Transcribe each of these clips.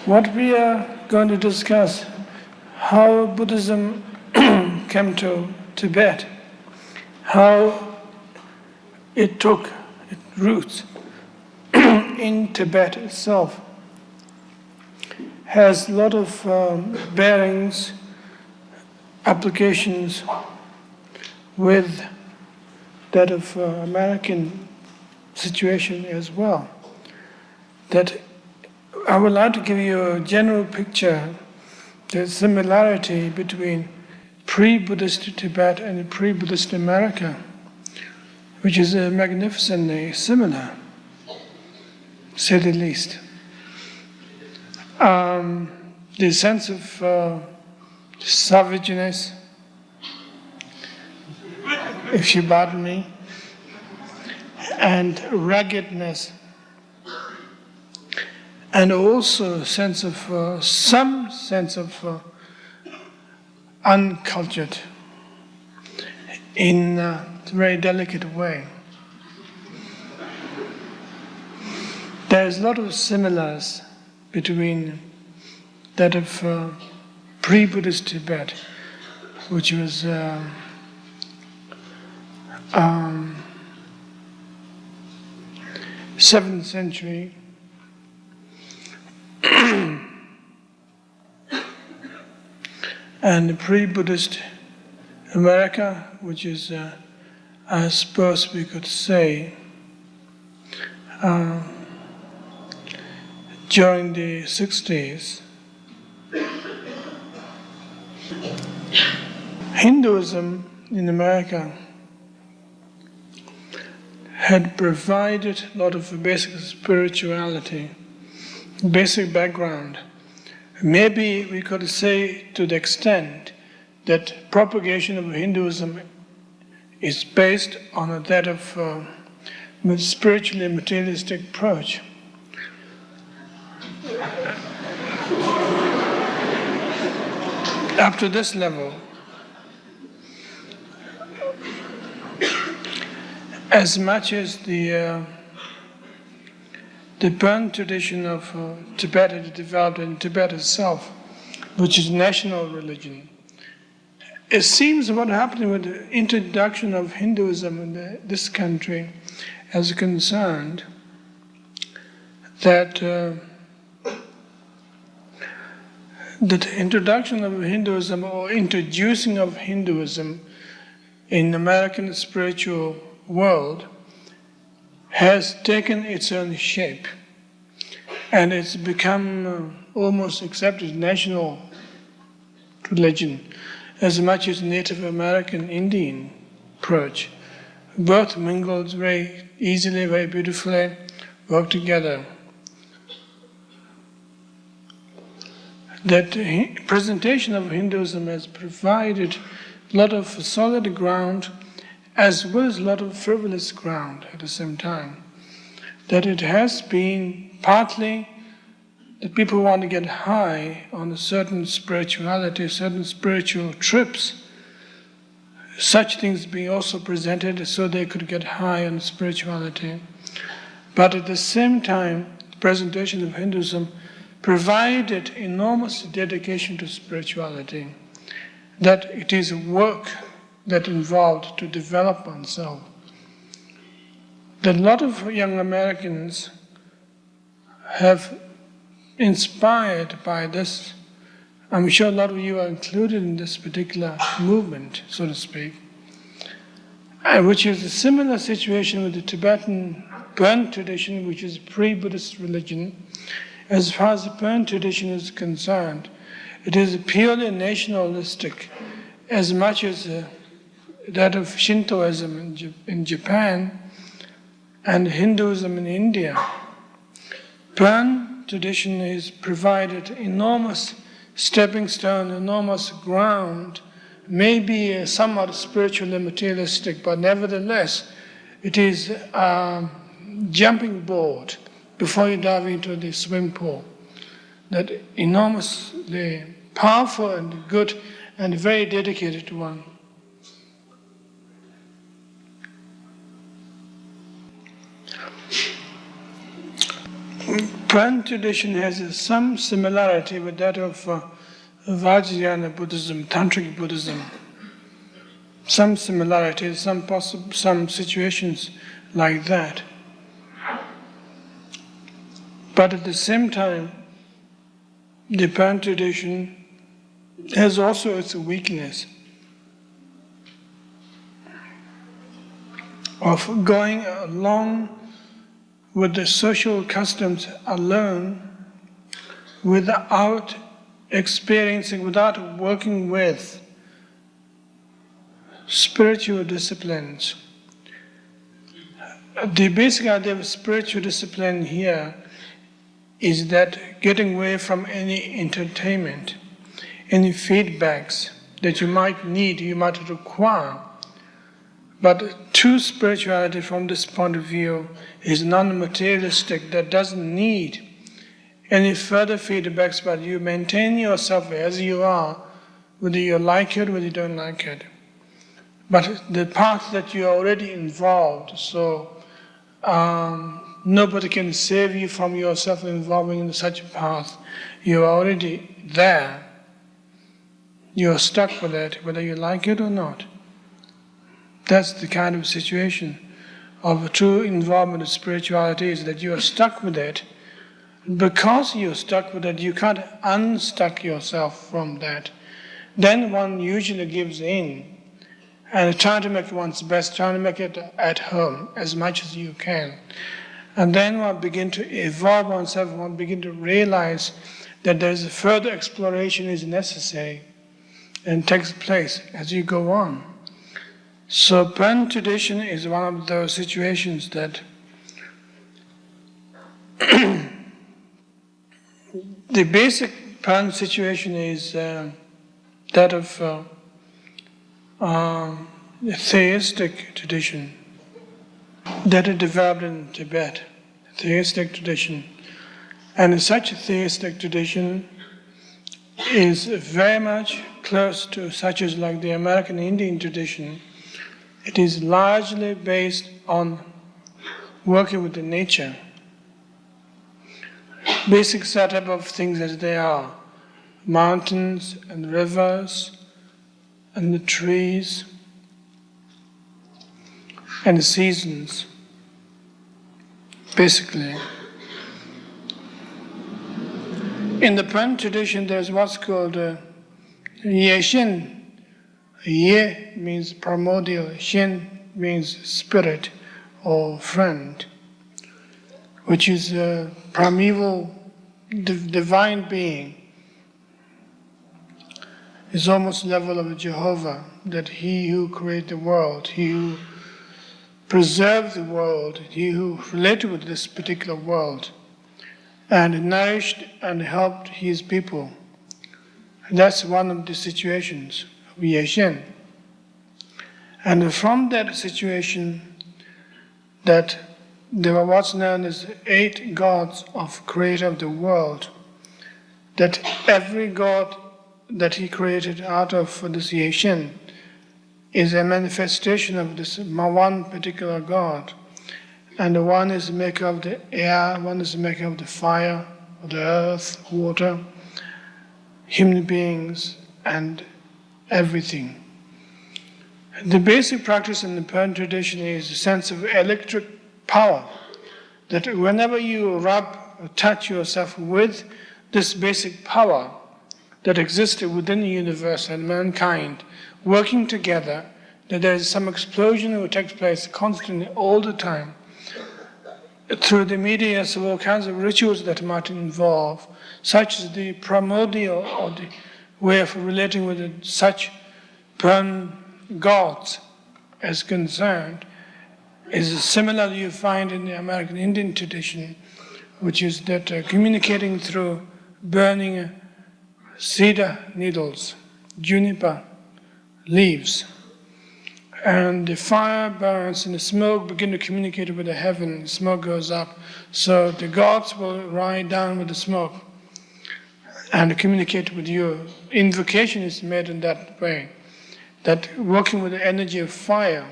What we are going to discuss, how Buddhism came to Tibet, how it took its roots in Tibet itself, has a lot of bearings, applications with that of American situation as well. That I would like to give you a general picture, the similarity between pre-Buddhist Tibet and pre-Buddhist America, which is magnificently similar, to say the least. The sense of savageness, if you pardon me, and ruggedness, and also sense of some sense of uncultured in a very delicate way. There's a lot of similars between that of pre-Buddhist Tibet, which was 7th century, and pre-Buddhist America, which is, I suppose we could say, during the 60s. Hinduism in America had provided a lot of basic spirituality, basic background. Maybe we could say to the extent that propagation of Hinduism is based on that of spiritually materialistic approach. Up to this level, as much as the Burn tradition of Tibet had developed in Tibet itself, which is national religion, it seems what happened with the introduction of Hinduism in this country as concerned that the introduction of Hinduism or introducing of Hinduism in the American spiritual world has taken its own shape, and it's become almost accepted national religion as much as Native American Indian approach. Both mingled very easily, very beautifully, work together. That presentation of Hinduism has provided a lot of solid ground as well as a lot of frivolous ground at the same time. That it has been partly that people want to get high on a certain spirituality, certain spiritual trips. Such things being also presented so they could get high on spirituality. But at the same time, the presentation of Hinduism provided enormous dedication to spirituality, that it is a work that involved to develop oneself. That a lot of young Americans have inspired by this. I'm sure a lot of you are included in this particular movement, so to speak, which is a similar situation with the Tibetan Burn tradition, which is pre-Buddhist religion. As far as the Burn tradition is concerned, it is purely nationalistic, as much as that of Shintoism in Japan and Hinduism in India. Burn tradition has provided enormous stepping stone, enormous ground, maybe somewhat spiritually materialistic, but nevertheless, it is a jumping board before you dive into the swimming pool. That enormously powerful and good and very dedicated one. Pran tradition has some similarity with that of Vajrayana Buddhism, Tantric Buddhism. Some similarities, some situations like that. But at the same time, the Pran tradition has also its weakness of going along with the social customs alone without experiencing, without working with spiritual disciplines. The basic idea of spiritual discipline here is that getting away from any entertainment, any feedbacks that you might need, you might require. But true spirituality from this point of view is non-materialistic, that doesn't need any further feedbacks, but you maintain yourself as you are, whether you like it, whether you don't like it. But the path that you're already involved, so nobody can save you from yourself involving in such a path. You're already there. You're stuck with it, whether you like it or not. That's the kind of situation of a true involvement in spirituality, is that you are stuck with it. Because you're stuck with it, you can't unstuck yourself from that. Then one usually gives in and try to make one's best, try to make it at home as much as you can. And then one begin to evolve oneself, one begin to realize that there is a further exploration is necessary and takes place as you go on. So Pran tradition is one of those situations that the basic Pran situation is that of theistic tradition that is developed in Tibet, theistic tradition. And such a theistic tradition is very much close to such as like the American Indian tradition. It is largely based on working with the nature. Basic setup of things as they are. Mountains and rivers and the trees and the seasons, basically. In the Pran tradition, there's what's called Yeshin. Ye means primordial, Shin means spirit or friend, which is a primeval divine being. It's almost the level of Jehovah, that he who created the world, he who preserved the world, he who related with this particular world, and nourished and helped his people. And that's one of the situations. Yeshen. And from that situation, that there were what's known as 8 gods of creator of the world, that every god that he created out of this Yeshen is a manifestation of this one particular god. And one is the maker of the air, one is the maker of the fire, of the earth, water, human beings, and everything. The basic practice in the Pran tradition is a sense of electric power, that whenever you rub or touch yourself with this basic power that exists within the universe and mankind, working together, that there is some explosion that takes place constantly all the time, through the medium of all kinds of rituals that might involve, such as the primordial or the way of relating with such Pran gods as concerned, is similar you find in the American Indian tradition, which is that communicating through burning cedar needles, juniper leaves. And the fire burns and the smoke begins to communicate with the heaven. The smoke goes up, so the gods will ride down with the smoke and communicate with you. Invocation is made in that way, that working with the energy of fire,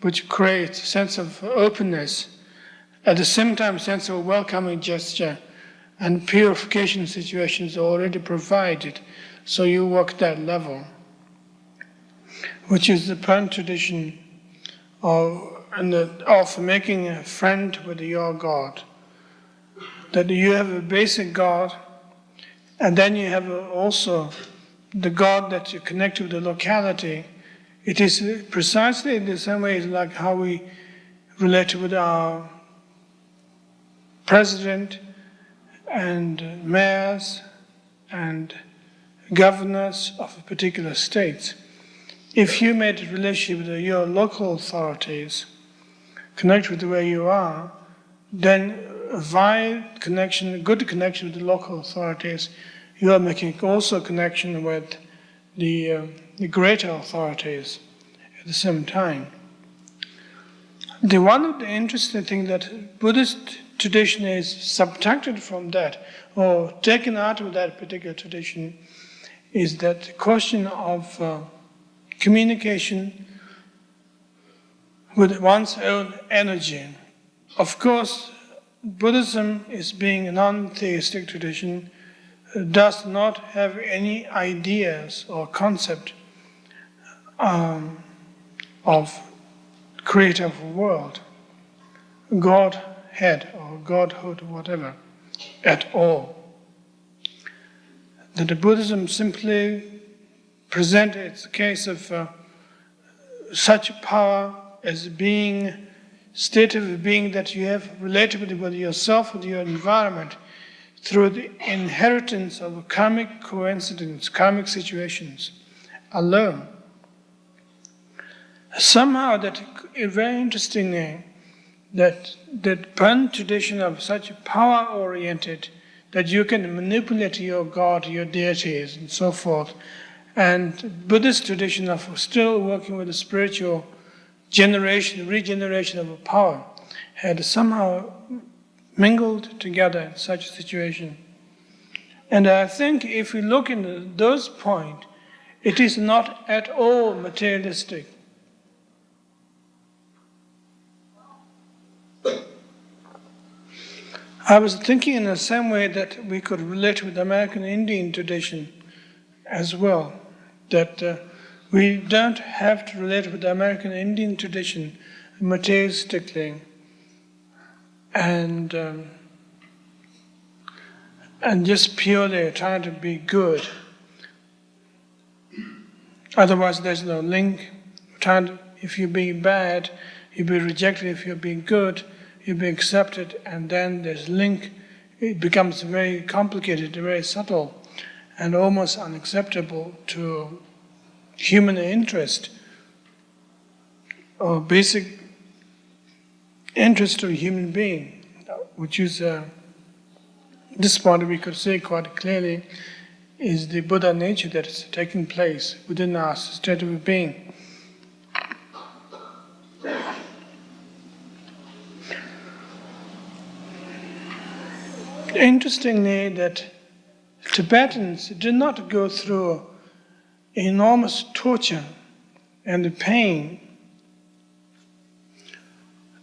which creates a sense of openness, at the same time sense of welcoming gesture, and purification situations are already provided, so you work that level, which is the Pern tradition of making a friend with your God. That you have a basic God, and then you have also the God that you connect with the locality. It is precisely in the same way like how we relate with our president and mayors and governors of particular states. If you made a relationship with your local authorities, connect with where you are, then via connection, good connection with the local authorities, you are making also a connection with the greater authorities at the same time. One of the interesting things that Buddhist tradition is subtracted from that, or taken out of that particular tradition, is that the question of communication with one's own energy. Of course, Buddhism, is being a non-theistic tradition, does not have any ideas or concept of creator of a world, Godhead or Godhood, whatever, at all. That the Buddhism simply presents its case of such power as being state of being that you have related with yourself, with your environment, through the inheritance of karmic coincidence, karmic situations alone. Somehow that very interestingly, that Pern tradition of such power-oriented that you can manipulate your God, your deities, and so forth, and Buddhist tradition of still working with the spiritual regeneration of power, had somehow mingled together in such a situation. And I think if we look into those points, it is not at all materialistic. I was thinking in the same way that we could relate with the American Indian tradition as well, that we don't have to relate with the American Indian tradition materialistically and just purely trying to be good. Otherwise, there's no link. If you're being bad, you'll be rejected. If you're being good, you'll be accepted. And then there's link. It becomes very complicated, very subtle, and almost unacceptable to human interest or basic interest of a human being, which is this point we could say quite clearly is the Buddha nature that is taking place within our state of being. Interestingly, that Tibetans did not go through enormous torture and pain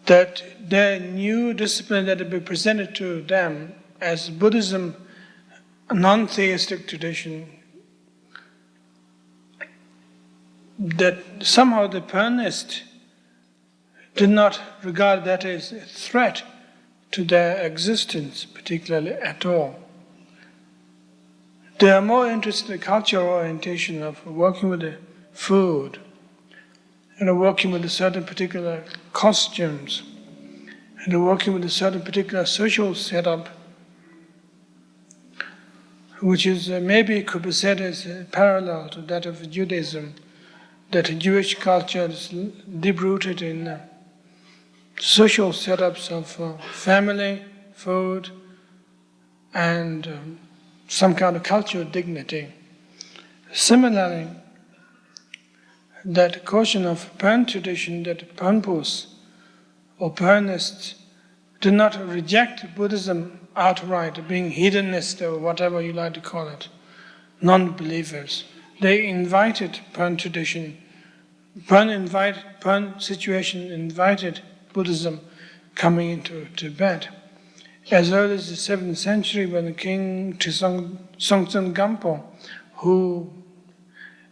that their new discipline that had been presented to them as Buddhism, a non-theistic tradition, that somehow the Pernists did not regard that as a threat to their existence, particularly at all. They are more interested in the cultural orientation of working with the food and working with a certain particular costumes and working with a certain particular social setup, which is maybe could be said as a parallel to that of Judaism, that Jewish culture is deep-rooted in social setups of family, food, and some kind of cultural dignity. Similarly, that question of Pern tradition, that Pernpus or Pernists did not reject Buddhism outright, being hedonist or whatever you like to call it, non-believers. They invited Pern tradition. Pern situation invited Buddhism coming into Tibet. as early as the 7th century when the king Songtsen Gampo, who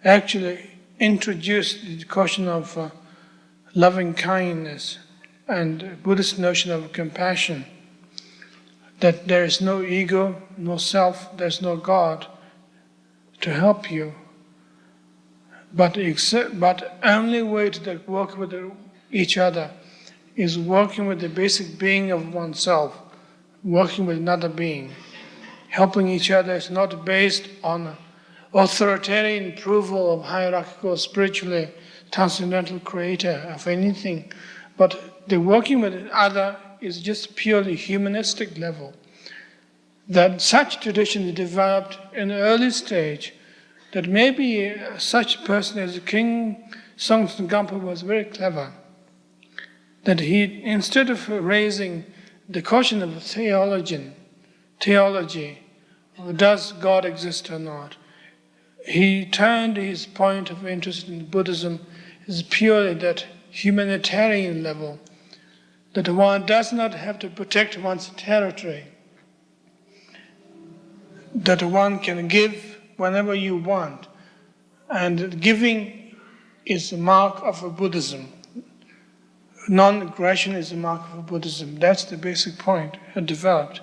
actually introduced the question of loving kindness and Buddhist notion of compassion, that there is no ego, no self, there's no God to help you. But only way to work with each other is working with the basic being of oneself, working with another being. Helping each other is not based on authoritarian approval of hierarchical, spiritually transcendental creator of anything, but the working with the other is just purely humanistic level. That such tradition developed in the early stage, that maybe such person as King Songtsen Gampo was very clever. That he, instead of raising the question of theology, does God exist or not, he turned his point of interest in Buddhism as purely that humanitarian level, that one does not have to protect one's territory, that one can give whenever you want, and giving is a mark of Buddhism. Non-aggression is a mark of Buddhism. That's the basic point it developed.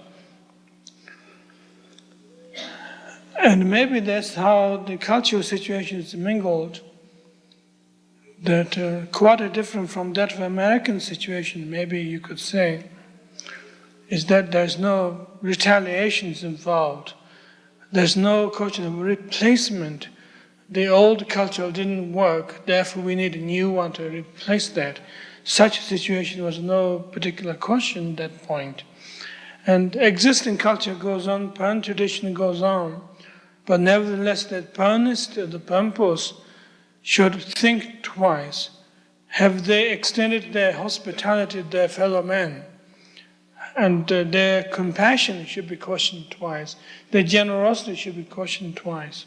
And maybe that's how the cultural situation is mingled, that quite different from that of American situation, maybe you could say, is that there's no retaliations involved. There's no question of replacement. The old culture didn't work, therefore we need a new one to replace that. Such a situation was no particular question at that point. And existing culture goes on, Pern tradition goes on, but nevertheless that Pernists, the Pampos, should think twice. Have they extended their hospitality to their fellow men? And their compassion should be questioned twice. Their generosity should be questioned twice.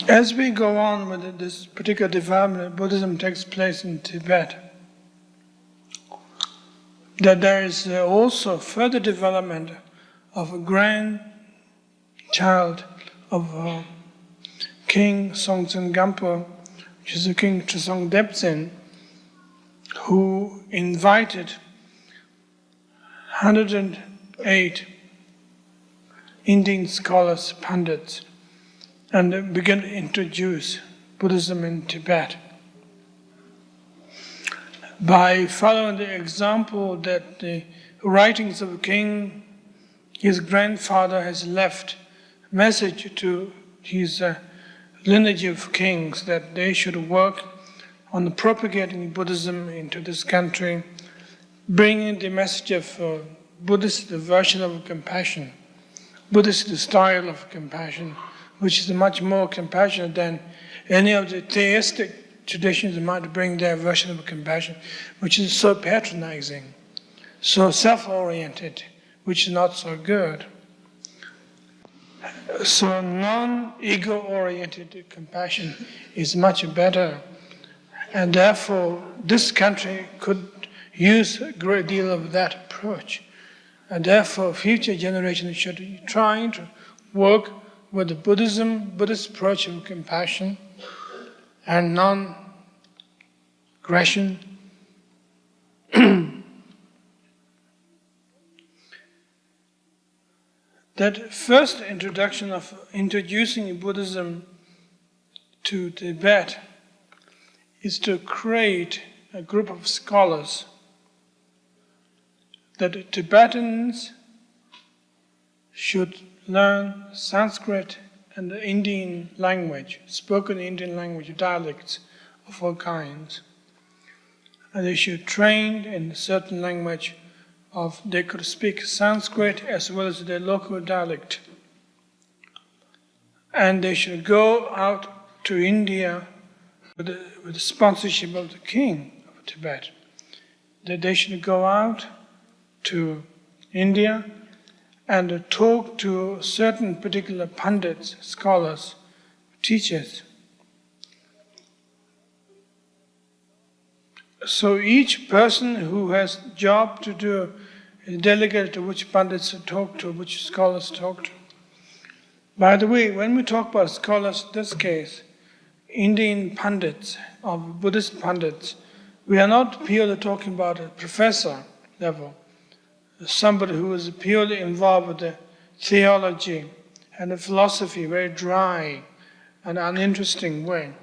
As we go on with this particular development, Buddhism takes place in Tibet. That there is also further development of a grandchild of King Songtsen Gampo, which is the King Trisong Debtsen, who invited 108 Indian scholars, pundits, and began to introduce Buddhism in Tibet. By following the example that the writings of the king, his grandfather has left a message to his lineage of kings that they should work on propagating Buddhism into this country, bringing the message of Buddhist version of compassion, Buddhist style of compassion, which is much more compassionate than any of the theistic traditions might bring their version of compassion, which is so patronizing, so self-oriented, which is not so good. So non-ego-oriented compassion is much better, and therefore this country could use a great deal of that approach. And therefore future generations should be trying to work with the Buddhist approach of compassion and non-aggression. That first introduction of introducing Buddhism to Tibet is to create a group of scholars that Tibetans should learn Sanskrit and the Indian language, spoken Indian language, dialects of all kinds. And they should train in a certain language they could speak Sanskrit as well as their local dialect. And they should go out to India with the sponsorship of the king of Tibet. That they should go out to India and talk to certain particular pundits, scholars, teachers. So each person who has a job to do is delegated to which pundits to talk to, which scholars to talk to. By the way, when we talk about scholars, in this case, Indian pundits or Buddhist pundits, we are not purely talking about a professor level, somebody who is purely involved with the theology and the philosophy, very dry and uninteresting way.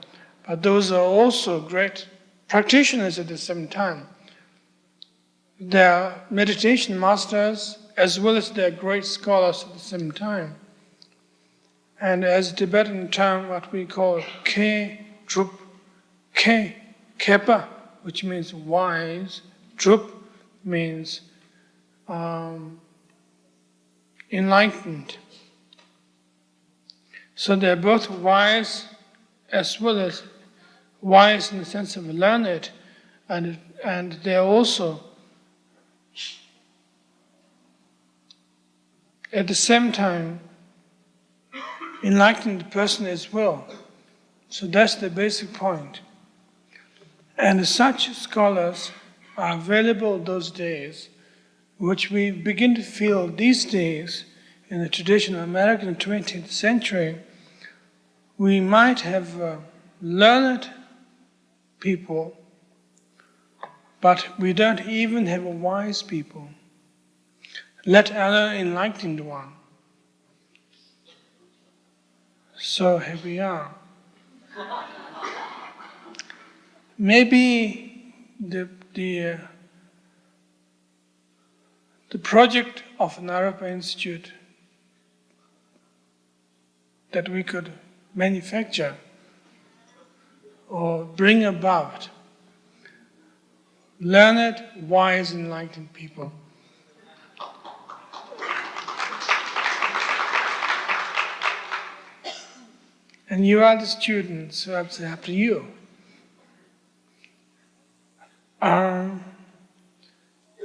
But those are also great practitioners at the same time. They are meditation masters as well as they are great scholars at the same time. And as a Tibetan term, what we call Ke, Drup, Ke, Kepa, which means wise, Drup means enlightened. So they're both wise as well as wise in the sense of learned, and they're also at the same time enlightened person as well. So that's the basic point. And such scholars are available those days, which we begin to feel these days in the traditional American 20th century. We might have learned people, but we don't even have wise people, let alone enlightened one. So here we are. Maybe the project of Naropa Institute that we could manufacture or bring about learned, wise, enlightened people. And you are the students, so it's up to you.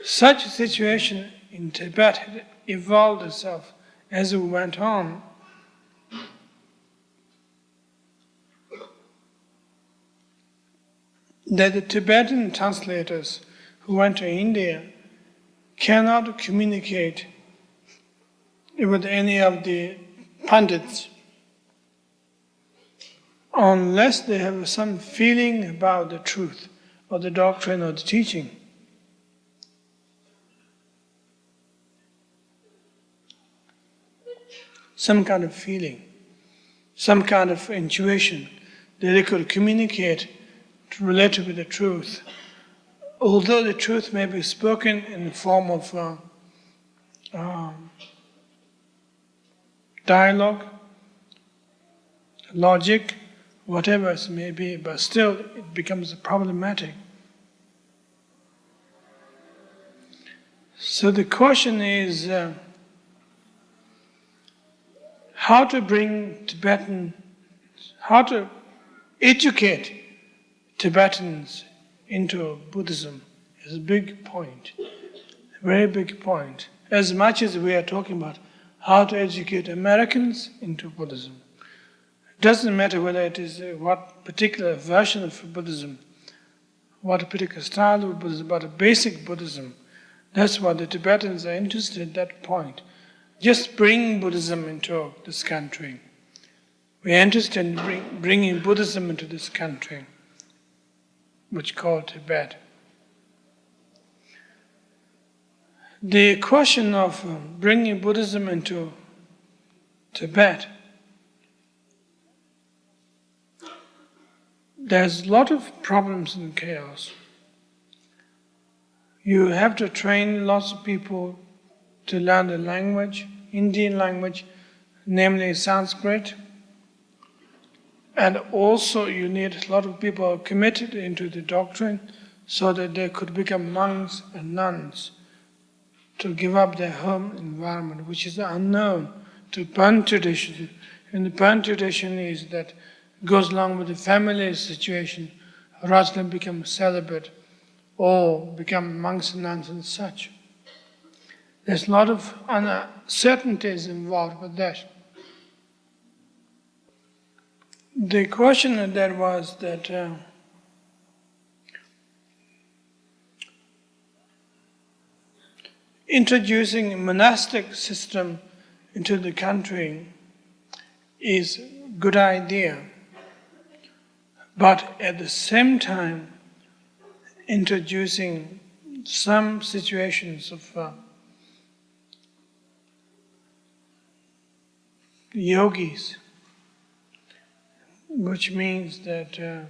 Such a situation in Tibet had evolved itself as we went on. That the Tibetan translators who went to India cannot communicate with any of the pundits unless they have some feeling about the truth or the doctrine or the teaching. Some kind of feeling, some kind of intuition that they could communicate to relate with the truth. Although the truth may be spoken in the form of dialogue, logic, whatever it may be, but still it becomes problematic. So the question is how to educate Tibetans into Buddhism is a big point, a very big point. As much as we are talking about how to educate Americans into Buddhism. It doesn't matter whether it is what particular version of Buddhism, what particular style of Buddhism, but a basic Buddhism. That's what the Tibetans are interested in, that point. Just bring Buddhism into this country. We are interested in bringing Buddhism into this country, which is called Tibet. The question of bringing Buddhism into Tibet, there's a lot of problems and chaos. You have to train lots of people to learn the language, Indian language, namely Sanskrit. And also you need a lot of people committed into the doctrine so that they could become monks and nuns to give up their home environment, which is unknown to Pan tradition. And the Pan tradition is that goes along with the family situation, rather than become celibate or become monks and nuns and such. There's a lot of uncertainties involved with that. The question that was that introducing a monastic system into the country is a good idea, but at the same time introducing some situations of yogis, which means that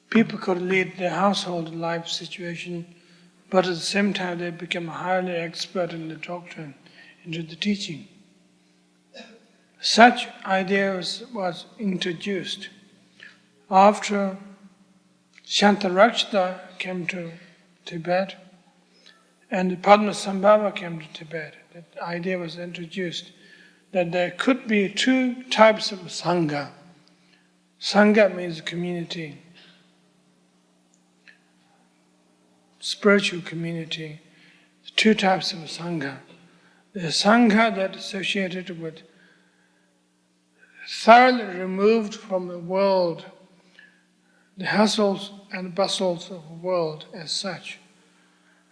people could lead their household life situation, but at the same time they become highly expert in the doctrine, into the teaching. Such ideas was introduced after Shantarakshita came to Tibet and Padmasambhava came to Tibet. That idea was introduced that there could be two types of sangha. Sangha means community, spiritual community. Two types of sangha. The sangha that is associated with thoroughly removed from the world, the hustles and bustles of the world as such.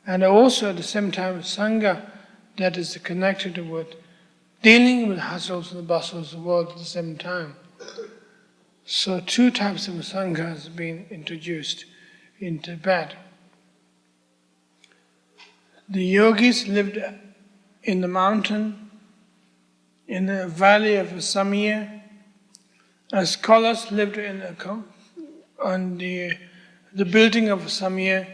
And also at the same time sangha that is connected with dealing with hustles and bustles of the world at the same time. So two types of sangha has been introduced in Tibet. The yogis lived in the mountain, in the valley of Samye, and scholars lived on the building of Samye,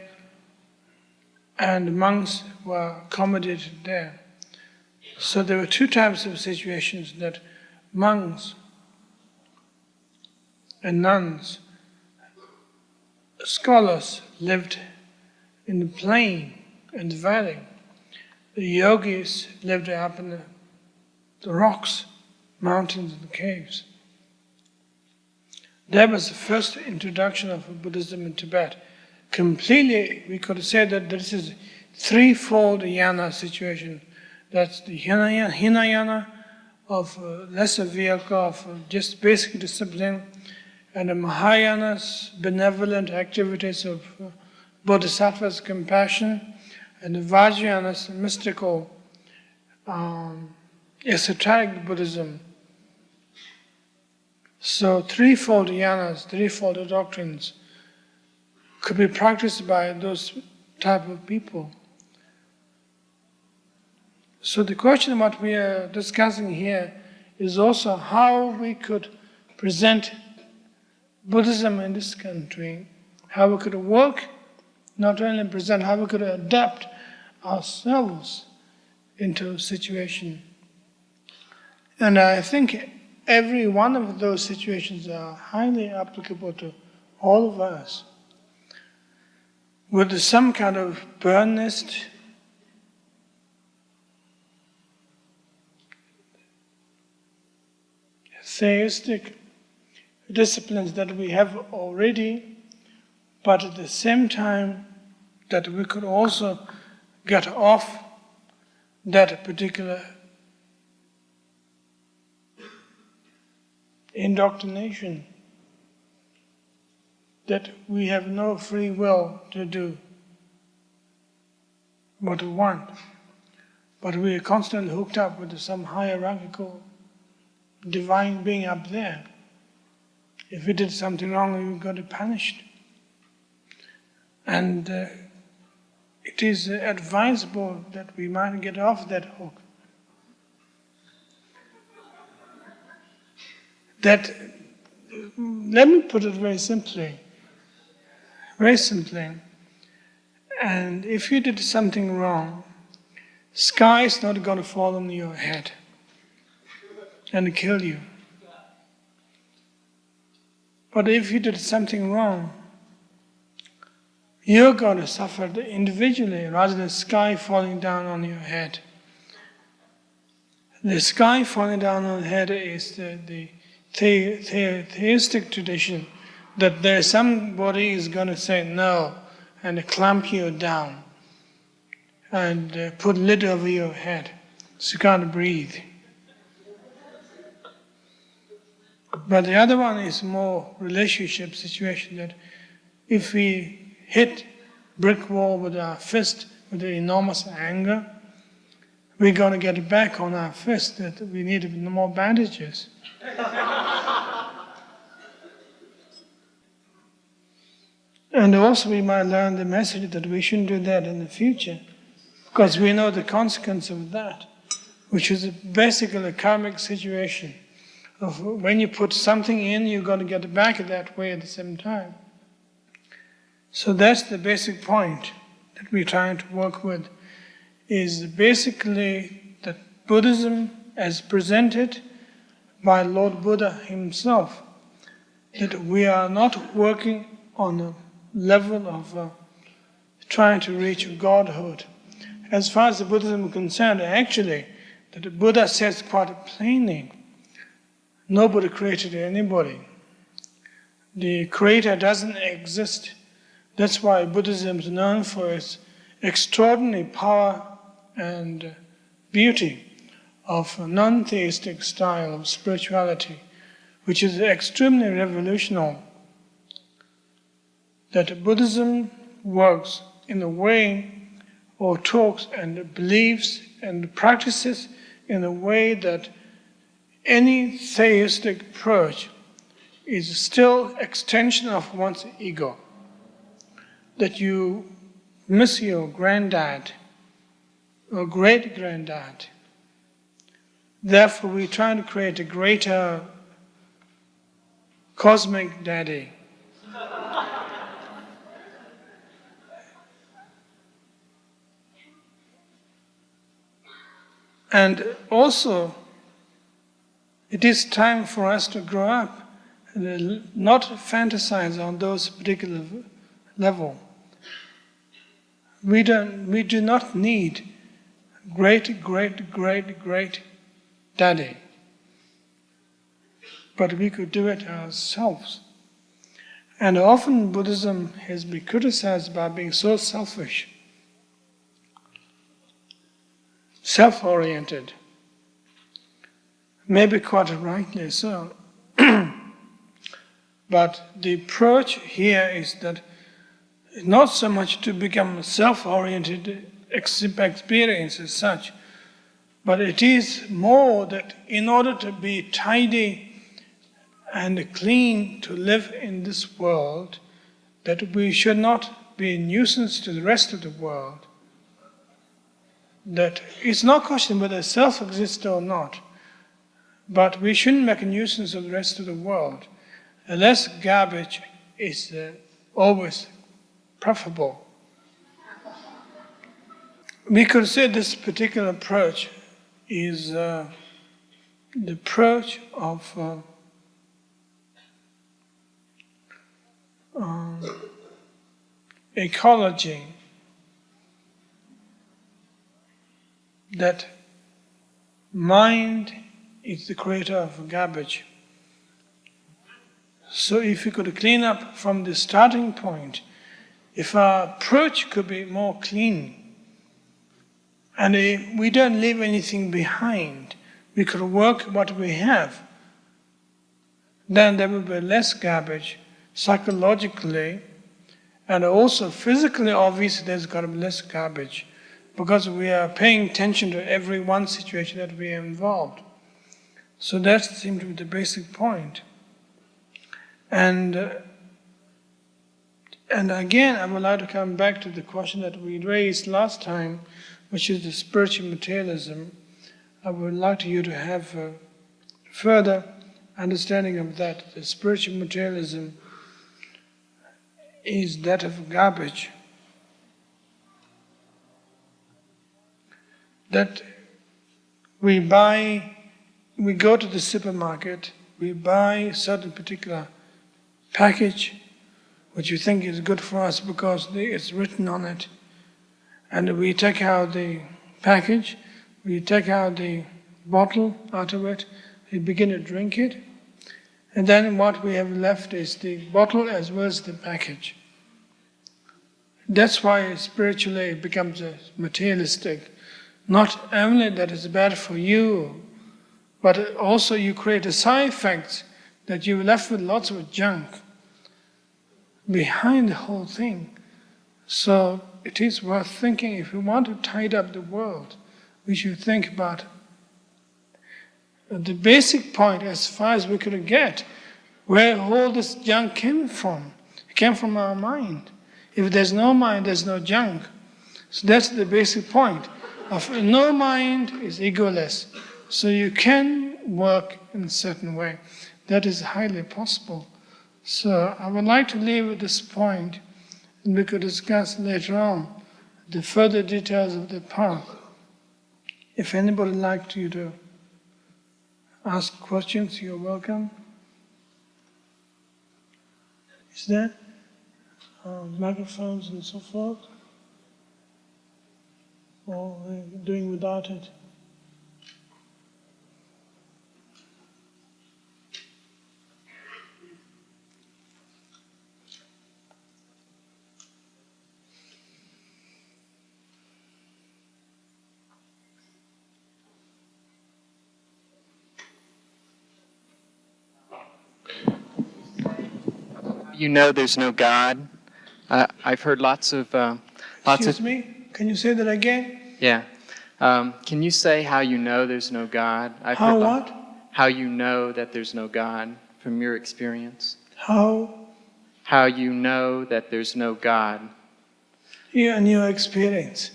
and monks were accommodated there. So there were two types of situations, that monks and nuns, scholars lived in the plain and the valley. The yogis lived up in the rocks, mountains and caves. That was the first introduction of Buddhism in Tibet. Completely, we could say that this is threefold yana situation. That's the Hinayana of lesser vehicle, of just basic discipline, and the Mahayana's benevolent activities of Bodhisattva's compassion, and the Vajrayana's mystical, esoteric Buddhism. So threefold yanas, threefold doctrines could be practiced by those type of people. So the question what we are discussing here is also how we could present Buddhism in this country, how we could work, not only present, how we could adapt ourselves into a situation. And I think every one of those situations are highly applicable to all of us. With some kind of Buddhist theistic disciplines that we have already, but at the same time that we could also get off that particular indoctrination, that we have no free will to do what we want, but we are constantly hooked up with some hierarchical divine being up there. If we did something wrong, we would get punished. And it is advisable that we might get off that hook. That, let me put it very simply. And if you did something wrong, sky is not going to fall on your head and kill you. But if you did something wrong, you're going to suffer individually rather than sky falling down on your head. The sky falling down on the head is the theistic tradition, that there's somebody is going to say no and clamp you down and put lid over your head so you can't breathe. But the other one is more relationship situation, that if we hit brick wall with our fist with enormous anger, we're going to get back on our fist that we need more bandages. And also we might learn the message that we shouldn't do that in the future, because we know the consequence of that, which is basically a karmic situation of when you put something in, you're going to get it back that way at the same time. So that's the basic point that we're trying to work with, is basically that Buddhism as presented by Lord Buddha himself, that we are not working on a level of trying to reach godhood. As far as the Buddhism is concerned, actually, that the Buddha says quite plainly, nobody created anybody. The creator doesn't exist. That's why Buddhism is known for its extraordinary power and beauty of a non-theistic style of spirituality, which is extremely revolutionary. That Buddhism works in a way, or talks and believes and practices in a way that any theistic approach is still extension of one's ego. That you miss your granddad or great-granddad. Therefore, we try to create a greater cosmic daddy. And also, it is time for us to grow up and not fantasize on those particular level. We do not need great daddy, but we could do it ourselves. And often Buddhism has been criticized by being so selfish, self-oriented, maybe quite rightly so. But the approach here is that not so much to become self-oriented experience as such, but it is more that in order to be tidy and clean to live in this world, that we should not be a nuisance to the rest of the world. That it's not a question whether self exists or not, but we shouldn't make a nuisance of the rest of the world. Less garbage is always preferable. We could say this particular approach is the approach of ecology, that mind is the creator of garbage. So if we could clean up from the starting point, if our approach could be more clean, and we don't leave anything behind, we could work what we have, then there will be less garbage psychologically, and also physically. Obviously there's got to be less garbage, because we are paying attention to every one situation that we are involved. So that seems to be the basic point. And again, I would like to come back to the question that we raised last time, which is the spiritual materialism. I would like you to have a further understanding of that. The spiritual materialism is that of garbage. That we go to the supermarket, we buy a certain particular package which you think is good for us because it's written on it, and we take out the package, we take out the bottle out of it, we begin to drink it, and then what we have left is the bottle as well as the package. That's why spiritually it becomes materialistic. Not only that it's bad for you, but also you create a side effect that you're left with lots of junk behind the whole thing. So it is worth thinking, if we want to tidy up the world, we should think about the basic point as far as we could get, where all this junk came from. It came from our mind. If there's no mind, there's no junk. So that's the basic point. Of no mind is egoless. So you can work in a certain way. That is highly possible. So I would like to leave at this point, and we could discuss later on the further details of the path. If anybody would like you to ask questions, you're welcome. Is there microphones and so forth? Or are you doing without it? You know there's no God. I've heard lots of... Excuse me? Can you say that again? Yeah. Can you say how you know there's no God? How what? How you know that there's no God from your experience. How? How you know that there's no God. Yeah, and your experience.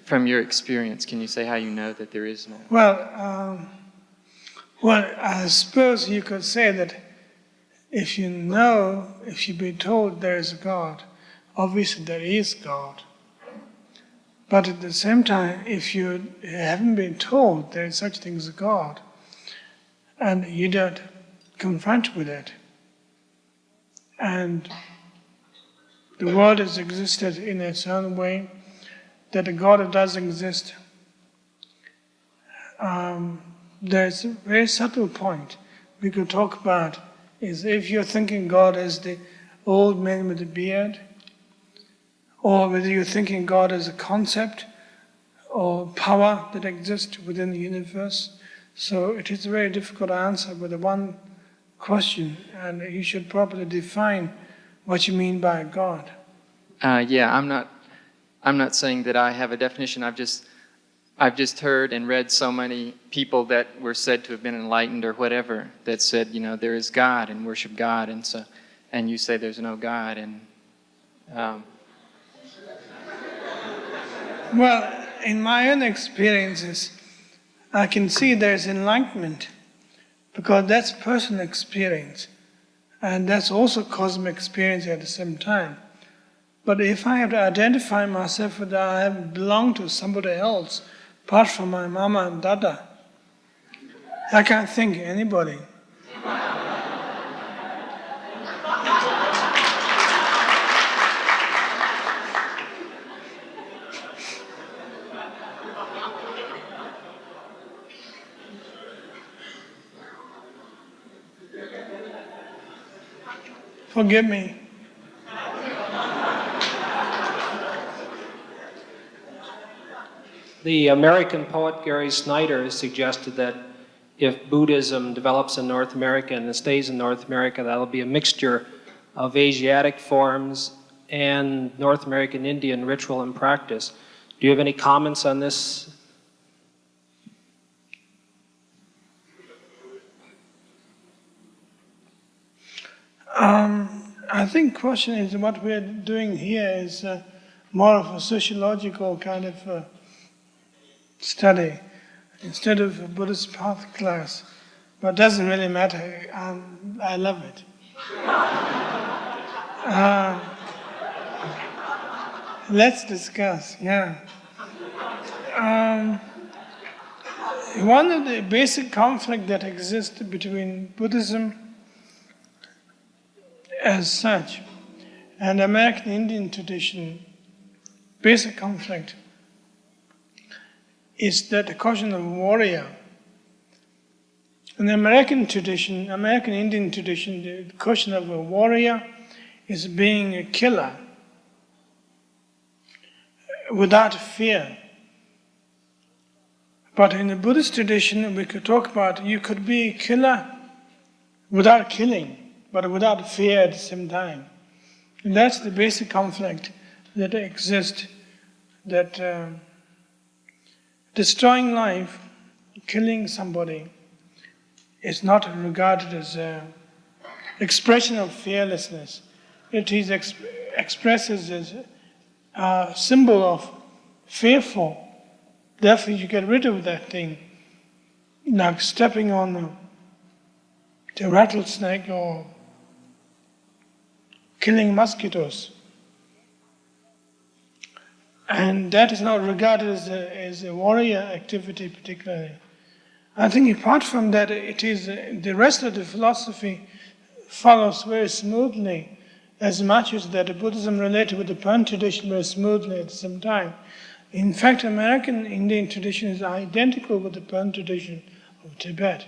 From your experience, can you say how you know that there is no? Well, I suppose you could say that if you've been told there is a God, obviously there is God. But at the same time, if you haven't been told there is such thing as a God, and you don't confront with it, and the world has existed in its own way, that a God does exist, there's a very subtle point we could talk about, is if you're thinking God as the old man with the beard, or whether you're thinking God as a concept or power that exists within the universe. So it is a very difficult answer with the one question, and you should properly define what you mean by God. Yeah, I'm not saying that I have a definition. I've just heard and read so many people that were said to have been enlightened or whatever that said, you know, there is God and worship God, and you say there's no God, and Well, in my own experiences, I can see there's enlightenment, because that's personal experience, and that's also cosmic experience at the same time. But if I have to identify myself that I belong to somebody else, apart from my mama and dada, I can't think anybody. Forgive me. The American poet Gary Snyder has suggested that if Buddhism develops in North America and it stays in North America, that'll be a mixture of Asiatic forms and North American Indian ritual and practice. Do you have any comments on this? I think the question is what we're doing here is more of a sociological kind of study instead of a Buddhist path class. But it doesn't really matter. I love it. Let's discuss, yeah. One of the basic conflict that exists between Buddhism as such and American Indian tradition, basic conflict, is that the question of warrior. In the American tradition, American Indian tradition, the question of a warrior is being a killer without fear. But in the Buddhist tradition, we could talk about you could be a killer without killing, but without fear at the same time. And that's the basic conflict that exists, that destroying life, killing somebody, is not regarded as an expression of fearlessness. It is expresses as a symbol of fearful. Therefore, you get rid of that thing, like stepping on the rattlesnake or killing mosquitoes. And that is not regarded as a warrior activity particularly. I think apart from that, it is the rest of the philosophy follows very smoothly, as much as that Buddhism related with the Pan tradition very smoothly at the same time. In fact, American Indian tradition is identical with the Pan tradition of Tibet,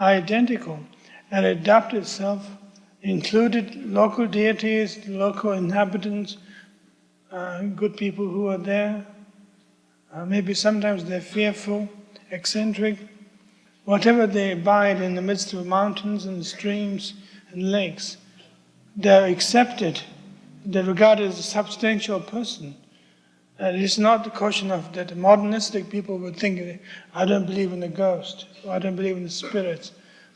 identical, and adapted itself, included local deities, local inhabitants, good people who are there. Maybe sometimes they're fearful, eccentric. Whatever they abide in the midst of mountains and streams and lakes, they're accepted. They're regarded as a substantial person. And it's not the question of that modernistic people would think, I don't believe in the ghost, or I don't believe in the spirits.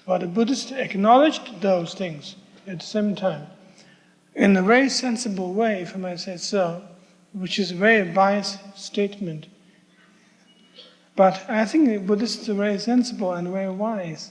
But the Buddhists acknowledged those things at the same time, in a very sensible way, if I may say so, which is a very biased statement. But I think the Buddhists are very sensible and very wise.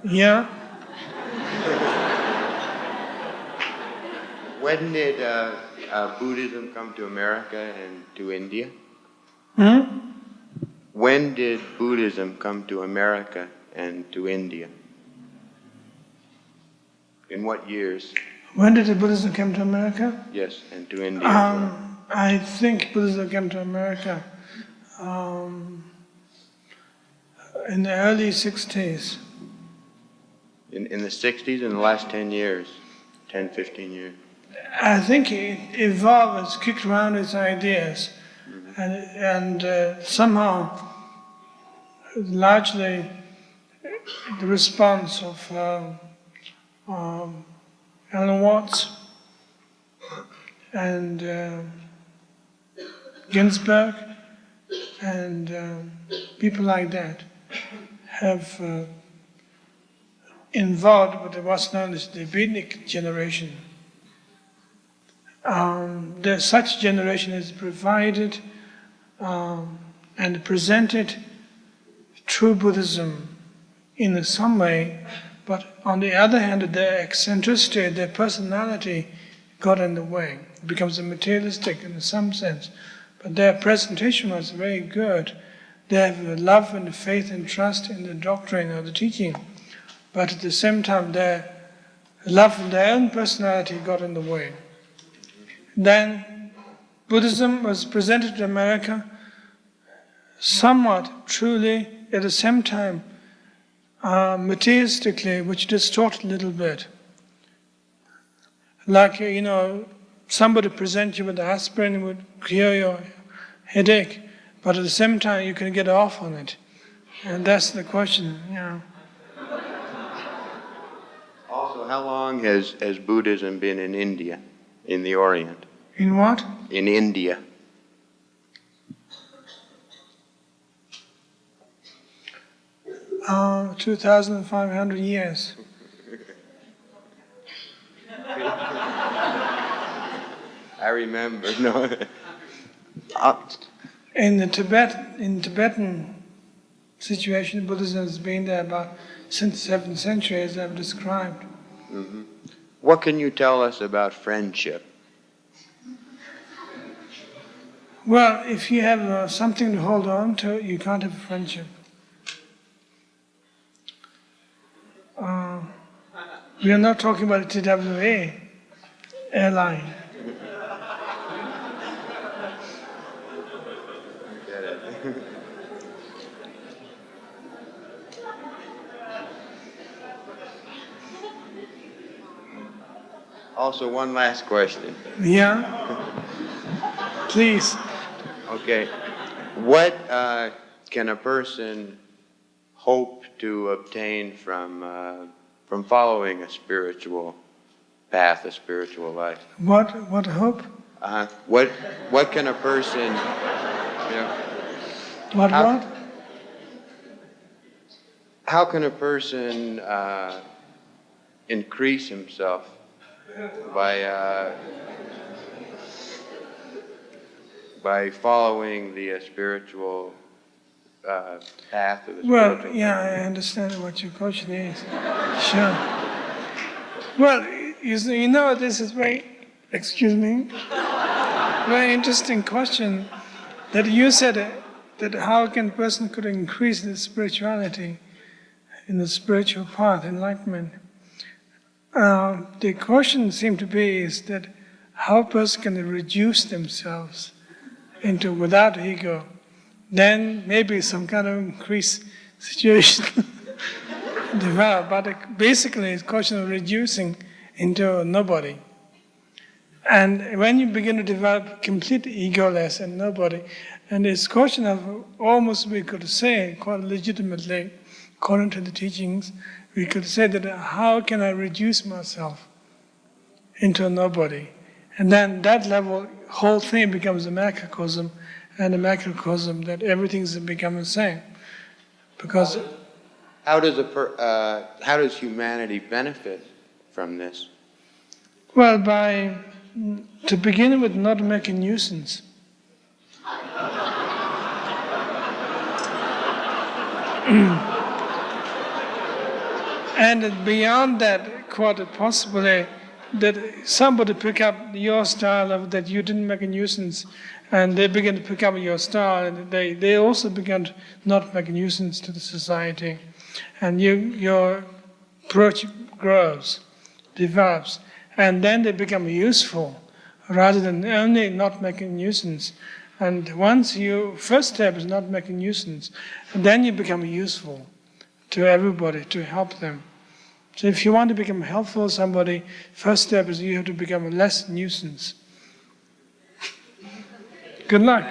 Yeah. When did Buddhism come to America and to India? When did Buddhism come to America and to India? In what years? When did the Buddhism come to America? Yes, and to India. As well. I think Buddhism came to America in the early 60s. In the 60s, in the last 10 years, 10, 15 years. I think it evolved, it's kicked around its ideas, and somehow, largely, the response of Alan Watts and Ginsberg and people like that have involved what was known as the beatnik generation. Such generation has provided and presented true Buddhism in some way, but on the other hand, their eccentricity, their personality got in the way. It becomes materialistic in some sense. But their presentation was very good. They have love and faith and trust in the doctrine or the teaching. But at the same time, their love for their own personality got in the way. Then Buddhism was presented to America somewhat truly, at the same time, materialistically, which distorted a little bit. Like, somebody presents you with aspirin would cure your headache, but at the same time you can get off on it. And that's the question, Also, how long has Buddhism been in India, in the Orient? In what? In India. Uh, 2,500 years. I remember, no. In Tibetan situation, Buddhism has been there about since the 7th century, as I've described. Mm-hmm. What can you tell us about friendship? Well, if you have something to hold on to, you can't have a friendship. We are not talking about the TWA airline. Also, one last question. Yeah? Please. Okay. What can a person hope to obtain from following a spiritual path, a spiritual life? What hope? What can a person, What? how can a person increase himself by following the spiritual path of the Well, spiritual yeah, I understand what your question is. Sure. Well, you know, this is very interesting question that you said that how can a person could increase the spirituality in the spiritual path, enlightenment. The question seemed to be is that how a person can reduce themselves into without ego, then maybe some kind of increased situation develop. But basically, it's a question of reducing into nobody. And when you begin to develop complete egoless and nobody, and it's a question of almost, we could say, quite legitimately, according to the teachings, we could say that how can I reduce myself into a nobody? And then that level, whole thing becomes a macrocosm, and a macrocosm that everything's become the same. Because how does humanity benefit from this? well, to begin with, not make a nuisance. And beyond that, quite possibly, that somebody pick up your style of that you didn't make a nuisance, and they begin to pick up your style, and they also begin to not make a nuisance to the society, and your approach grows, develops, and then they become useful rather than only not making a nuisance. And once first step is not making a nuisance, and then you become useful to everybody, to help them. So if you want to become helpful to somebody, first step is you have to become a less nuisance. Good luck.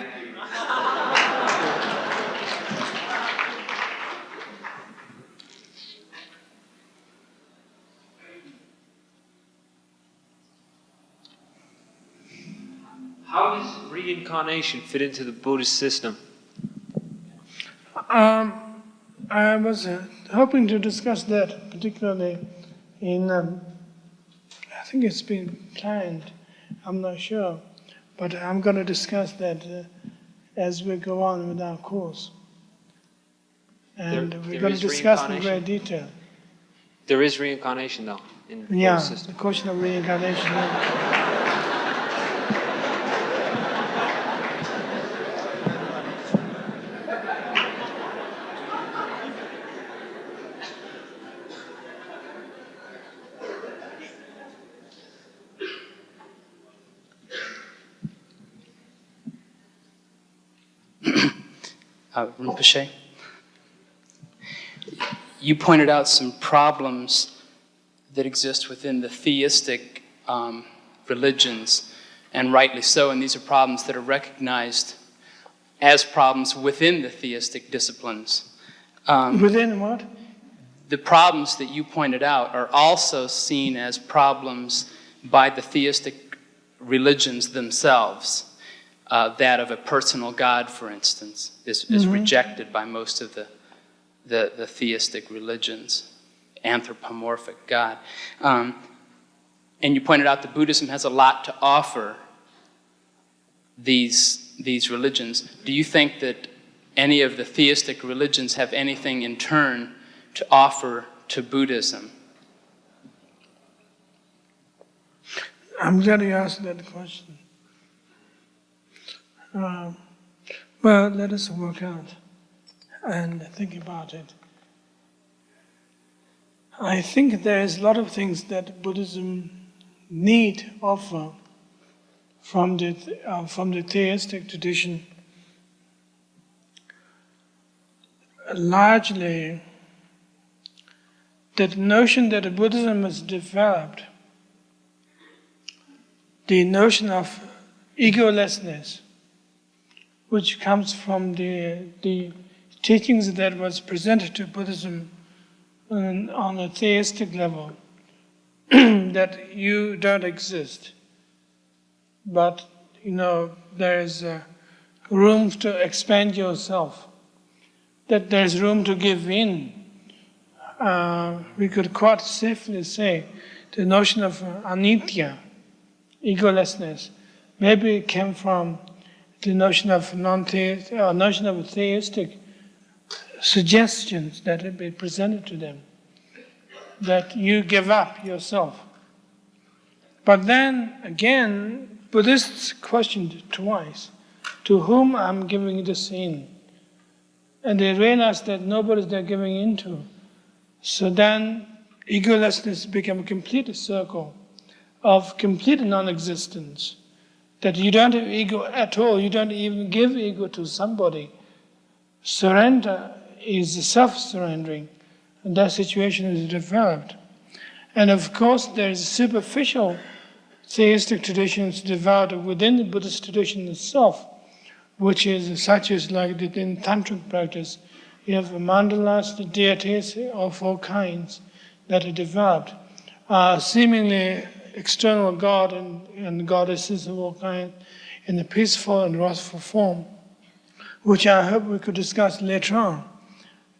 How does reincarnation fit into the Buddhist system? I was hoping to discuss that, particularly in, I think it's been planned, I'm not sure, but I'm going to discuss that as we go on with our course. And we're going to discuss in great detail. There is reincarnation, though, in the Yeah, Buddhist system. the question of reincarnation. Rinpoche, you pointed out some problems that exist within the theistic religions, and rightly so, and these are problems that are recognized as problems within the theistic disciplines. Within what? The problems that you pointed out are also seen as problems by the theistic religions themselves. That of a personal God, for instance, is rejected by most of the theistic religions, anthropomorphic God. And you pointed out that Buddhism has a lot to offer these religions. Do you think that any of the theistic religions have anything in turn to offer to Buddhism? I'm glad you asked that question. Well, let us work out and think about it. I think there is a lot of things that Buddhism need offer from the theistic tradition. Largely, that notion that Buddhism has developed the notion of egolessness, which comes from the teachings that was presented to Buddhism on a theistic level, that you don't exist, but there is room to expand yourself, that there is room to give in. We could quite safely say the notion of anitya, egolessness, maybe it came from the notion of notion of theistic suggestions that had been presented to them, that you give up yourself. But then again, Buddhists questioned twice, to whom I'm giving this in? And they realized that nobody's they're giving into. So then egolessness became a complete circle of complete non-existence, that you don't have ego at all, you don't even give ego to somebody. Surrender is self-surrendering, and that situation is developed. And of course, there is superficial theistic traditions developed within the Buddhist tradition itself, which is such as like in tantric practice, you have mandalas, the deities of all kinds that are developed, seemingly external God and goddesses of all kinds in a peaceful and wrathful form, which I hope we could discuss later on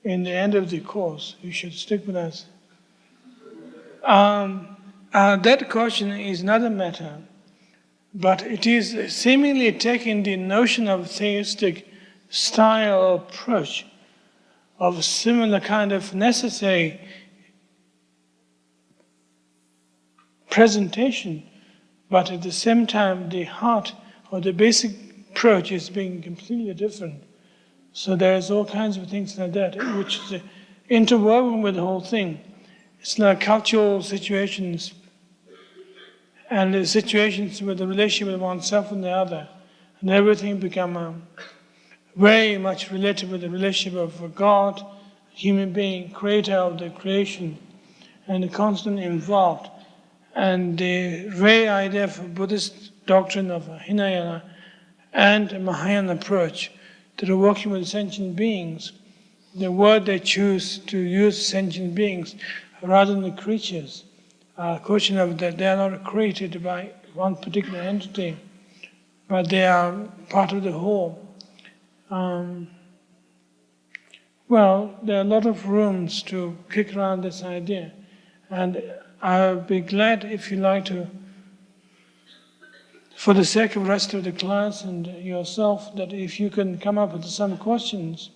in the end of the course. You should stick with us. That question is another matter, but it is seemingly taking the notion of theistic style or approach of a similar kind of necessary presentation, but at the same time the heart or the basic approach is being completely different. So there's all kinds of things like that, which is interwoven with the whole thing. It's like cultural situations and the situations with the relationship with oneself and the other, and everything become very much related with the relationship of God, human being, creator of the creation, and constantly involved. And the very idea of Buddhist doctrine of Hinayana and Mahayana approach that are working with sentient beings, the word they choose to use sentient beings rather than the creatures, a question of that they are not created by one particular entity, but they are part of the whole. Well, there are a lot of rooms to kick around this idea, and I'll be glad if you like to, for the sake of the rest of the class and yourself, that if you can come up with some questions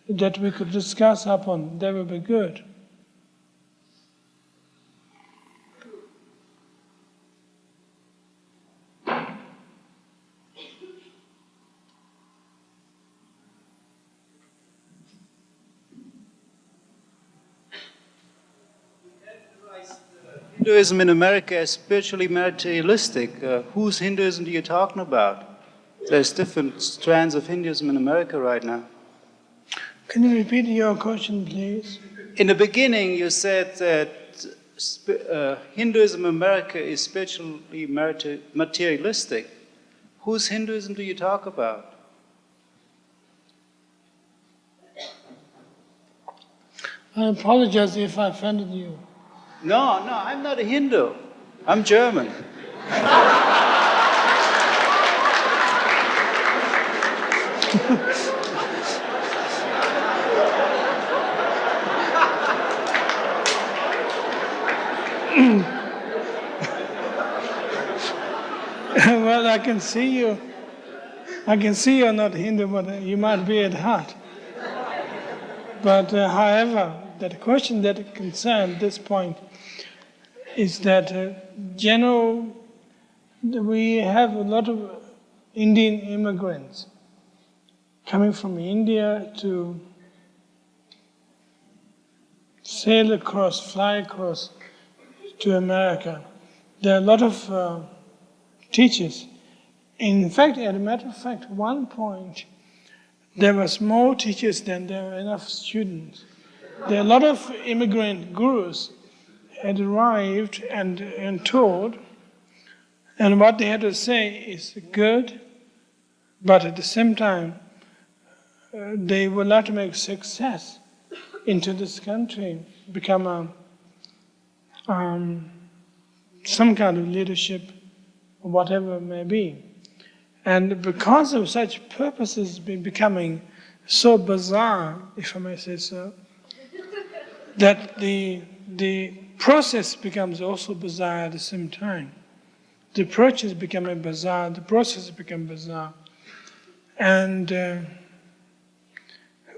that we could discuss upon, that would be good. Hinduism in America is spiritually materialistic. Whose Hinduism are you talking about? There's different strands of Hinduism in America right now. Can you repeat your question, please? In the beginning, you said that Hinduism in America is spiritually materialistic. Whose Hinduism do you talk about? I apologize if I offended you. No, I'm not a Hindu. I'm German. Well, I can see you're not Hindu, but you might be at heart. But however, that question that concerns this point is that we have a lot of Indian immigrants coming from India to sail across, fly across to America. There are a lot of teachers. In fact, as a matter of fact, at one point, there was more teachers than there were enough students. There are a lot of immigrant gurus had arrived and taught, And what they had to say is good, but at the same time, they would like to make success into this country, become some kind of leadership, or whatever it may be. And because of such purposes becoming so bizarre, if I may say so, that the process becomes also bizarre at the same time. The approach is becoming bizarre, the process becomes bizarre. And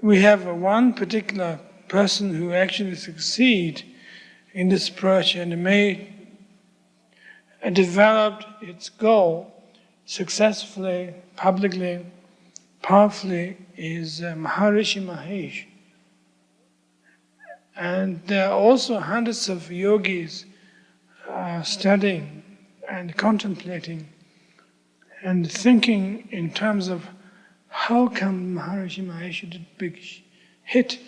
we have one particular person who actually succeed in this approach and may developed its goal successfully, publicly, powerfully, is Maharishi Mahesh. And there are also hundreds of yogis studying and contemplating and thinking in terms of how come Maharishi Mahesh did big hit,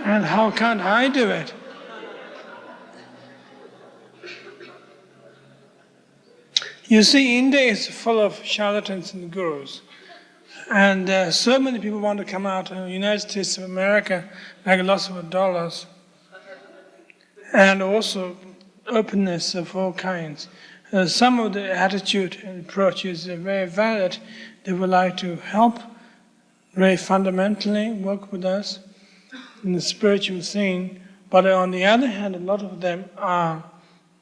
and how can't I do it? You see, India is full of charlatans and gurus. And so many people want to come out in the United States of America, make lots of dollars. And also openness of all kinds. Some of the attitude and approach is very valid. They would like to help very fundamentally work with us in the spiritual scene. But on the other hand, a lot of them are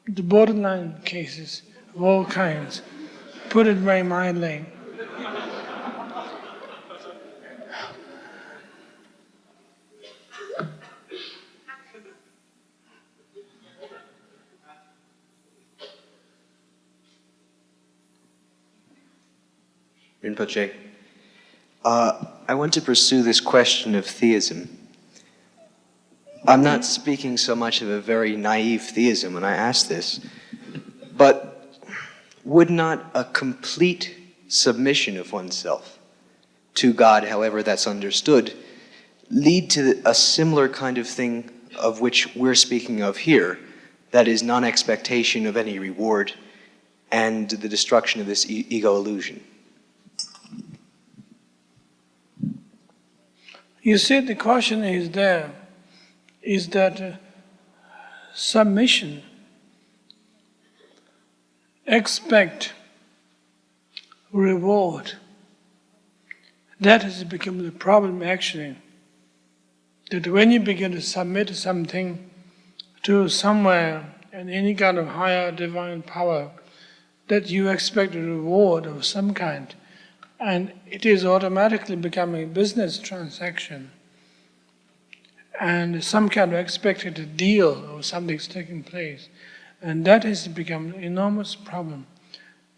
the borderline cases of all kinds, put it very mildly. Rinpoche, I want to pursue this question of theism. I'm not speaking so much of a very naive theism when I ask this, but would not a complete submission of oneself to God, however that's understood, lead to a similar kind of thing of which we're speaking of here, that is non-expectation of any reward and the destruction of this ego illusion? You see, the question is there, is that submission, expect reward. That has become the problem actually. That when you begin to submit something to somewhere and any kind of higher divine power, that you expect a reward of some kind. And it is automatically becoming a business transaction. And some kind of expected deal or something's taking place. And that has become an enormous problem.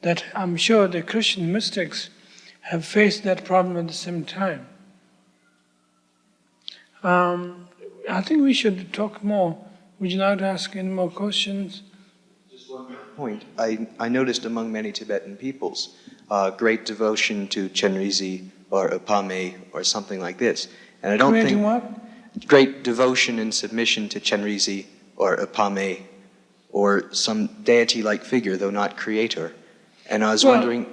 That I'm sure the Christian mystics have faced that problem at the same time. I think we should talk more. Would you like to ask any more questions? Just one more point. I noticed among many Tibetan peoples great devotion to Chenrezig or Upame or something like this. And I don't Creating think what? great devotion and submission to Chenrezig or Upame or some deity-like figure, though not creator. And I was wondering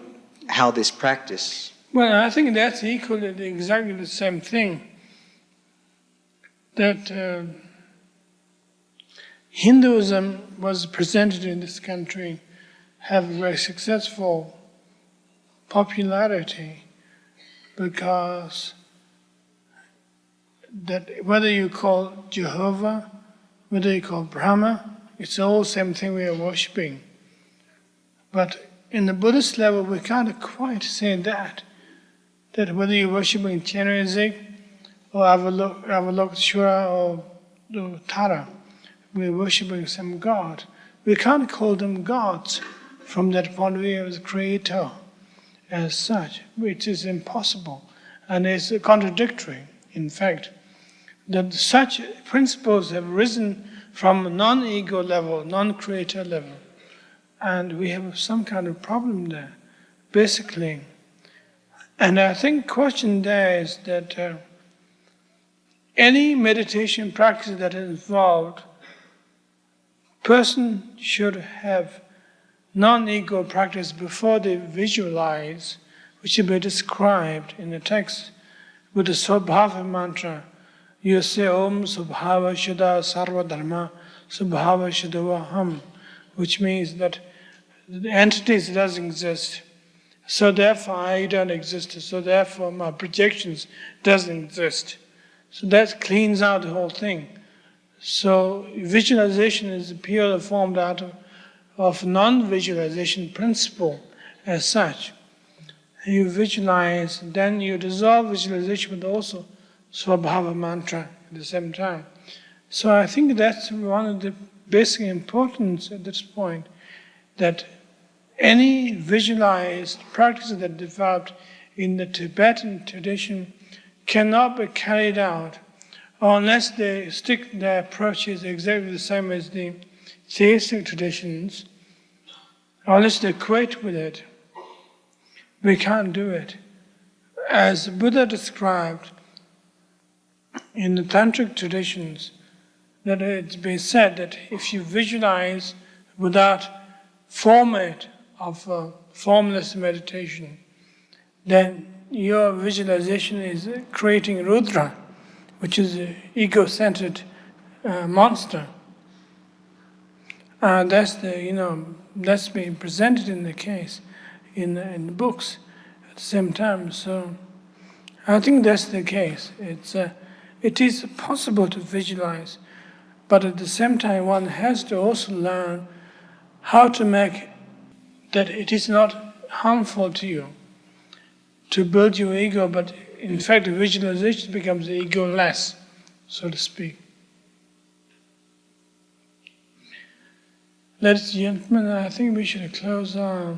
how this practice... Well, I think that's equally exactly the same thing. That Hinduism was presented in this country, have very successful popularity, because that whether you call Jehovah, whether you call Brahma, it's all the same thing we are worshipping. But in the Buddhist level, we can't quite say that whether you're worshipping Chenrezig or Avalokiteshvara or Tara, we're worshipping some god. We can't call them gods from that point of view as creator as such, which is impossible. And it's contradictory, in fact, that such principles have risen from non-ego level, non-creator level. And we have some kind of problem there, basically. And I think the question there is that any meditation practice that is involved, person should have non-ego practice before they visualize, which should be described in the text with the Subhava mantra. You say Om Subhava Shuddha Sarva Dharma Subhava Shuddhavaham, which means that the entities doesn't exist. So therefore I don't exist. So therefore my projections doesn't exist. So that cleans out the whole thing. So visualization is purely formed out of non-visualization principle as such. You visualize, then you dissolve visualization with also Swabhava mantra at the same time. So I think that's one of the basic importance at this point, that any visualized practice that developed in the Tibetan tradition cannot be carried out unless they stick their approaches exactly the same as the theistic traditions, unless they equate with it. We can't do it. As Buddha described in the tantric traditions, that it's been said that if you visualize without format of formless meditation, then your visualization is creating Rudra, which is an ego-centered monster. That's being presented in the case, in the books at the same time. So I think that's the case. It is possible to visualize, but at the same time one has to also learn how to make that it is not harmful to you to build your ego, but in fact the visualization becomes ego-less, so to speak. Ladies and gentlemen, I think we should close our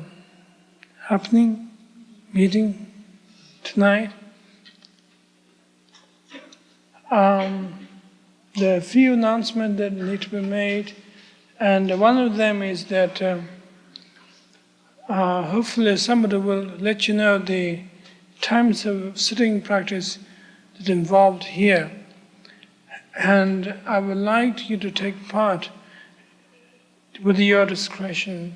meeting tonight. There are a few announcements that need to be made, and one of them is that hopefully somebody will let you know the times of sitting practice that involved here. And I would like you to take part with your discretion.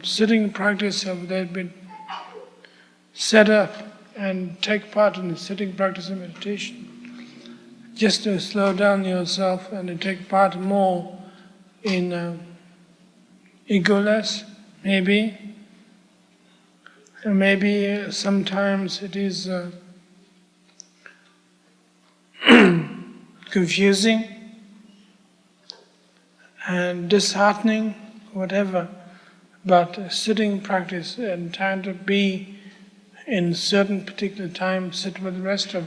Sitting practice have been set up and take part in the sitting practice of meditation. Just to slow down yourself and to take part more in egoless, maybe. And maybe sometimes it is confusing and disheartening, whatever. But sitting practice and trying to be in certain particular time, sit with the rest of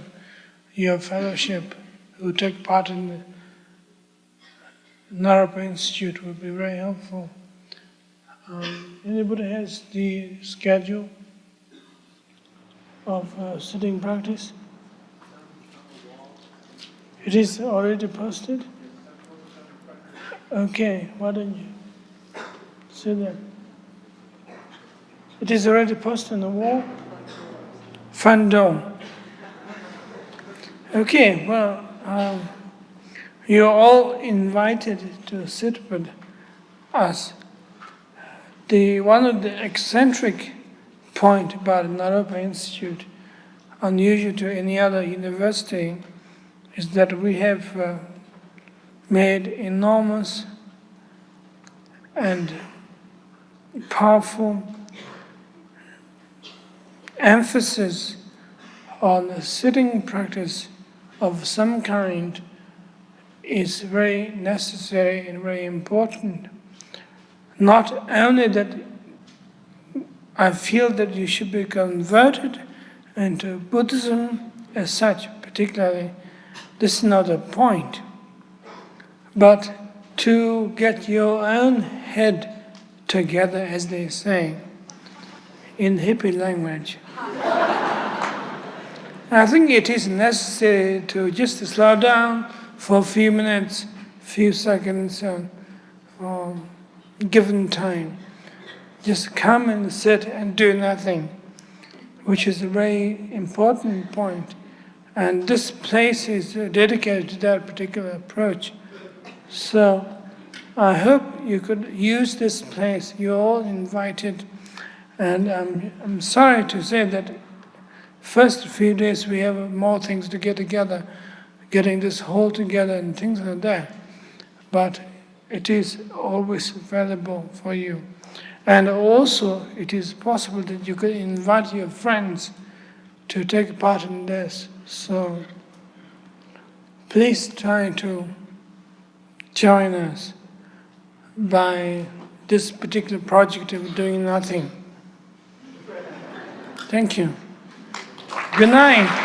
your fellowship who take part in the Naropa Institute would be very helpful. Anybody has the schedule of sitting practice? It is already posted? Okay, why don't you see that? It is already posted on the wall? Front door. Okay, well, you're all invited to sit with us. One of the eccentric point about Naropa Institute, unusual to any other university, is that we have made enormous and powerful emphasis on the sitting practice of some kind is very necessary and very important. Not only that I feel that you should be converted into Buddhism as such, particularly, this is not the point, but to get your own head together, as they say, in hippie language. I think it is necessary to just slow down for a few minutes, few seconds, or given time. Just come and sit and do nothing, which is a very important point. And this place is dedicated to that particular approach. So I hope you could use this place. You're all invited. And I'm sorry to say that first few days we have more things to get together, getting this hall together and things like that. But it is always available for you. And also it is possible that you could invite your friends to take part in this. So please try to join us by this particular project of doing nothing. Thank you. Good night.